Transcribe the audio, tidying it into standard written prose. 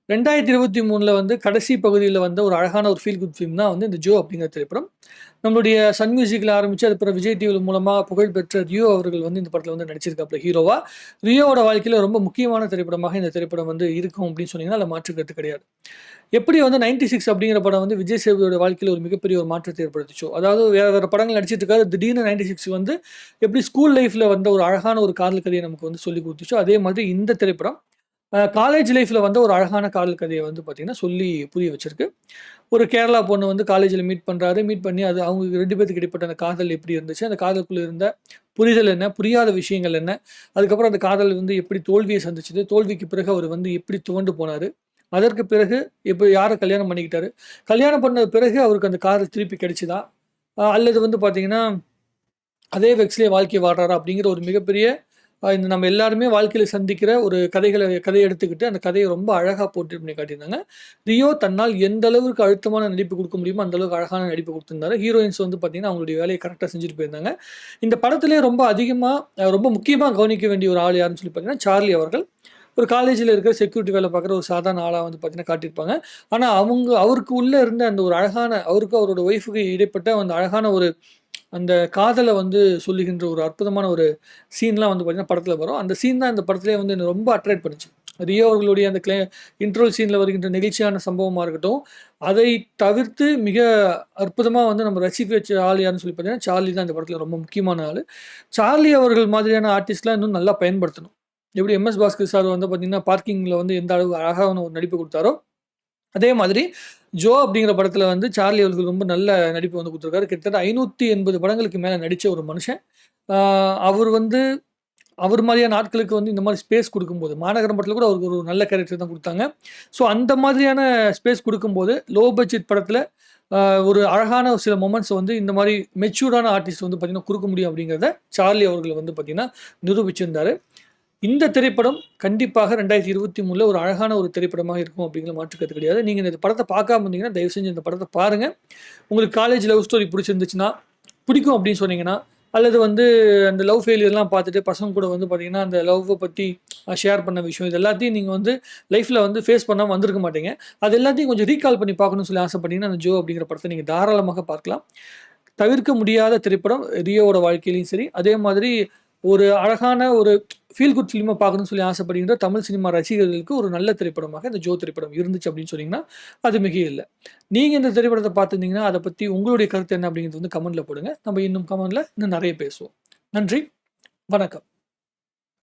2023ல வந்து கடைசி பகுதியில வந்த ஒரு அழகான ஒரு ஃபீல் குட் ஃபிலிம் தான் வந்து இந்த ஜோ அப்படிங்கிற திரைப்படம். நம்மளுடைய சன் மியூசிக்ல ஆரம்பிச்சு, அதுக்கப்புறம் விஜய் டிவி மூலமா புகழ்பெற்ற ரியோ அவர்கள் வந்து இந்த படத்துல வந்து நடிச்சிருக்காப்ல ஹீரோவா. ரியோவோட வாழ்க்கையில ரொம்ப முக்கியமான திரைப்படமாக இந்த திரைப்படம் வந்து இருக்கும் அப்படின்னு சொன்னீங்கன்னா, அதுல மாற்று கருத்து கிடையாது. எப்படி வந்து 96 அப்படிங்கிற படம் வந்து விஜய் சேதுபதியோட வாழ்க்கையில ஒரு மிகப்பெரிய ஒரு மாற்றத்தை ஏற்படுத்துச்சோ, அதாவது வேற வேற படங்கள் நடிச்சிட்டு இருக்காரு. திடீர்னு 96 வந்து எப்படி ஸ்கூல் லைஃப்ல வந்த ஒரு அழகான ஒரு காதல் கதையை நமக்கு வந்து சொல்லிக் குடுத்துச்சோ, அதே மாதிரி இந்த திரைப்படம் காலேஜ் லைஃப்ல வந்து ஒரு அழகான காதல் கதைய வந்து பார்த்தீங்கன்னா, சொல்லி புரிய வச்சிருக்கு. ஒரு கேரளா பொண்ணு வந்து காலேஜ்ல மீட் பண்றாரு. மீட் பண்ணி அது அவங்க 2 பேத்துக்கு இடைப்பட்ட அந்த காதல் எப்படி இருந்துச்சு? அந்த காதலுக்குள்ள இருந்த புரிதல் என்ன? புரியாத விஷயங்கள் என்ன? அதுக்கப்புறம் அந்த காதல் வந்து எப்படி தோல்விய சந்திச்சது? தோல்விக்கு பிறகு அவர் வந்து எப்படி துவண்டு போனாரு? அதற்கு பிறகு இப்ப யார கல்யாணம் பண்ணிக்கிட்டாரு? கல்யாணம் பண்ண பிறகு அவருக்கு அந்த காதல் திருப்பி கிடைச்சதா? அல்லது வந்து பார்த்தீங்கன்னா, அதே வெக்ஸ்லயே வாழ்க்கைய வாழ்றாரா? அப்படிங்கிற ஒரு மிகப்பெரிய இந்த நம்ம எல்லாருமே வாழ்க்கையில சந்திக்கிற ஒரு கதைய எடுத்துக்கிட்டு, அந்த கதைய ரொம்ப அழகா போர்ட்ரேட் பண்ணி காட்டியிருந்தாங்க. ரியோ தன்னால் எந்த அளவுக்கு அழுத்தமான நடிப்பு குடுக்க முடியுமோ, அந்த அளவுக்கு அழகான நடிப்பு குடுத்திருந்தாரு. ஹீரோயின்ஸ் வந்து பார்த்தீங்கன்னா, அவங்களுடைய வேலைய கரெக்ட்டா செஞ்சுட்டு போயிருந்தாங்க. இந்த படத்திலேயே ரொம்ப அதிகமா ரொம்ப முக்கியமா கவனிக்க வேண்டிய ஒரு ஆள் யாருன்னு சொல்லி பார்த்தீங்கன்னா, சார்லி அவர்கள். ஒரு காலேஜ்ல இருக்கிற செக்யூரிட்டி வேலை பார்க்குற ஒரு சாதாரண ஆளா வந்து பார்த்தீங்கன்னா காட்டியிருப்பாங்க. ஆனா, அவருக்கு உள்ள இருந்த அந்த ஒரு அழகான அவருக்கும் அவரோட ஒய்ஃப்‌க்கு இடைப்பட்ட அந்த அழகான ஒரு அந்த காதல வந்து சொல்லுகின்ற ஒரு அற்புதமான ஒரு சீன்லாம் வந்து பார்த்தீங்கன்னா, படத்தில வரும். அந்த சீன் தான் இந்த படத்திலேயே வந்து என்ன ரொம்ப அட்ராக்ட் பண்ணுச்சு. ரியோ அவர்களுடைய அந்த இன்ட்ரோல் சீன்ல வருகின்ற நெகிழ்ச்சியான சம்பவமா இருக்கட்டும், அதை தவிர்த்து மிக அற்புதமா வந்து நம்ம ரசிக்க வச்ச ஆள் யாருன்னு சொல்லி பார்த்தீங்கன்னா, சார்லி தான் இந்த படத்தில ரொம்ப முக்கியமான ஆளு. சார்லி அவர்கள் மாதிரியான ஆர்டிஸ்ட்லாம் இன்னும் நல்லா பயன்படுத்தணும். எப்படி எம்.எஸ். பாஸ்கர் சார் வந்து பார்த்தீங்கன்னா, பார்க்கிங்ல வந்து எந்த அளவு அழகான ஒரு நடிப்பு குடுத்தாரோ, அதே மாதிரி ஜோ அப்படிங்கிற படத்துல வந்து சார்லி அவர்கள் ரொம்ப நல்ல நடிப்பு வந்து குடுத்துருக்காரு. கிட்டத்தட்ட 580 படங்களுக்கு மேல நடிச்ச ஒரு மனுஷன். ஆ அவர் வந்து அவர் மாரியான ஆட்களுக்கு வந்து இந்த மாரி ஸ்பேஸ் குடுக்கும்போது, மாநகரம் படத்துல கூட அவருக்கு ஒரு நல்ல கேரக்டர் தான் குடுத்தாங்க. ஸோ அந்த மாதிரியான ஸ்பேஸ் குடுக்கும்போது, லோ பட்ஜெட் படத்துல அ ஒரு அழகான சில மொமெண்ட்ஸ் வந்து இந்த மாரி மெச்சூர்டான ஆர்டிஸ்ட் வந்து பார்த்தீங்கன்னா குடுக்க முடியும் அப்படிங்கிறத சார்லி அவர்கள் வந்து பார்த்தீங்கன்னா நிரூபிச்சிருந்தாரு. இந்த திரைப்படம் கண்டிப்பாக 2023ல ஒரு அழகான ஒரு திரைப்படமாக இருக்கும் அப்படிங்கிற மாற்று கருத்து கிடையாது. நீங்க இந்த படத்த பார்க்காம இருந்தீங்கன்னா, தயவு செஞ்சு இந்த படத்த பாருங்க. உங்களுக்கு காலேஜ் லவ் ஸ்டோரி பிடிச்சிருந்துச்சுன்னா, பிடிக்கும் அப்படின்னு சொன்னீங்கன்னா, அல்லது வந்து அந்த லவ் ஃபெயிலியர்லாம் பார்த்துட்டு பசங்க கூட வந்து பார்த்தீங்கன்னா, அந்த லவ்வ பத்தி ஷேர் பண்ண விஷயம் இது எல்லாத்தையும் நீங்க வந்து லைஃப்ல வந்து ஃபேஸ் பண்ணாம வந்திருக்க மாட்டீங்க. அது எல்லாத்தையும் கொஞ்சம் ரீகால் பண்ணி பார்க்கணும்னு சொல்லி ஆசைப்பட்டீங்கன்னா, அந்த ஜோ அப்படிங்கிற படத்த நீங்க தாராளமாக பார்க்கலாம். தவிர்க்க முடியாத திரைப்படம் ரியோவோட வாழ்க்கையிலயும் சரி, அதே மாதிரி ஒரு அழகான ஒரு ஃபீல் குட் ஃபிலிம பார்க்கணும்னு சொல்லி ஆசைப்படுகின்ற தமிழ் சினிமா ரசிகர்களுக்கு ஒரு நல்ல திரைப்படமாக இந்த ஜோ திரைப்படம் இருந்துச்சு அப்படின்னு சொன்னீங்கன்னா, அது மிகையில்ல. நீங்க இந்த திரைப்படத்த பார்த்திருந்தீங்கன்னா, அத பத்தி உங்களுடைய கருத்து என்ன அப்படிங்கிறது வந்து கமெண்ட்ல போடுங்க. நம்ம இன்னும் கமெண்ட்ல இன்னும் நெறைய பேசுவோம். நன்றி, வணக்கம்.